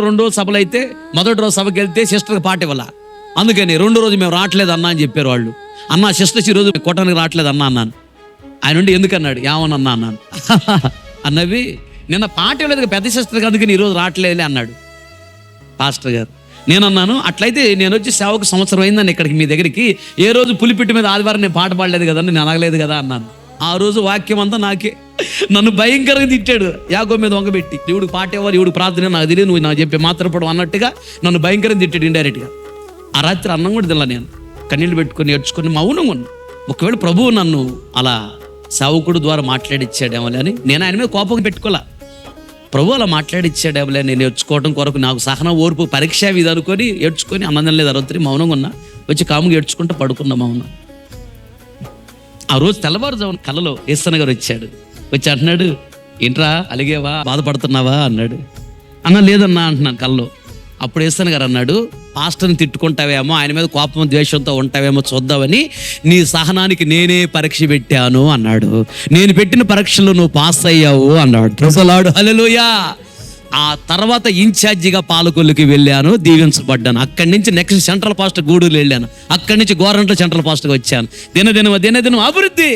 2 రోజు సభలు అయితే మొదటి రోజు సభకి వెళ్తే సిస్టర్కి పాట ఇవ్వాల. అందుకని 2వ రోజు మేము రావట్లేదు అన్నా అని చెప్పారు వాళ్ళు. అన్న సిస్టర్స్ ఈరోజు కొట్టడానికి రావట్లేదు అన్నా అన్నాను. ఆయన ఉండి ఎందుకన్నాడు, ఏమన్నా అన్నాను. అన్నవి నిన్న పాట ఇవ్వలేదు పెద్ద సిస్టర్ అందుకని ఈరోజు రావట్లేదులే అన్నాడు పాస్టర్ గారు. నేనన్నాను, అట్లయితే నేను వచ్చి సేవకు సంవత్సరం అయిందని ఇక్కడికి మీ దగ్గరికి, ఏ రోజు పులిపిట్టి మీద ఆదివారం నేను పాట పాడలేదు కదా, నేను అనగలేదు కదా అన్నాను. ఆ రోజు వాక్యం అంతా నాకే, నన్ను భయంకరంగా తిట్టాడు. యాగో మీద వంగబెట్టి, దేవుడికి పాట ఇవ్వాలి, దేవుడికి ప్రార్థన, నాకు తెలియదు, నువ్వు నాకు చెప్పే మాత్రపడు అన్నట్టుగా నన్ను భయంకరంగా తిట్టాడు ఇండైరెక్ట్గా. ఆ రాత్రి అన్నం కూడా తినలా నేను, కన్నీళ్ళు పెట్టుకొని ఏడ్చుకొని మౌనంగా ఉన్నాను. ఒకవేళ ప్రభువు నన్ను అలా సేవకుడు ద్వారా మాట్లాడిచ్చాడేమో అని నేను ఆయన మీద కోపం పెట్టుకోలే. ప్రభు అలా మాట్లాడిచ్చాడేమోలే, నేను ఏడ్చుకోవడం కొరకు నాకు సహన ఓర్పు పరీక్ష ఇది అనుకొని ఏడ్చుకొని అన్నం లేదు. రాత్రి మౌనంగా ఉన్నా, వచ్చి కాముగా ఏడ్చుకుంటూ పడుకున్నా మౌనం. ఆ రోజు తెల్లవారుజామున కలలో ఏసన్న గారు వచ్చాడు. వచ్చి అంటున్నాడు, ఏంట్రా అలిగేవా, బాధపడుతున్నావా అన్నాడు. అన్న లేదన్నా అంటున్నాను కలలో. అప్పుడు ఏసన్న గారు అన్నాడు, పాస్టర్ని తిట్టుకుంటావేమో, ఆయన మీద కోపం ద్వేషంతో ఉంటావేమో చూద్దామని నీ సహనానికి నేనే పరీక్ష పెట్టాను అన్నాడు. నేను పెట్టిన పరీక్షలో నువ్వు పాస్ అయ్యావు అన్నాడు. ప్రజలాడు హల్లెలూయా. ఆ తర్వాత ఇన్ఛార్జిగా పాలకొల్లుకి వెళ్ళాను, దీవించబడ్డాను. అక్కడి నుంచి నెక్స్ట్ సెంట్రల్ పాస్ట్ గూడూరు వెళ్ళాను. అక్కడి నుంచి గోరంట్ల సెంట్రల్ పాస్ట్కి వచ్చాను. దినదినం అభివృద్ధి.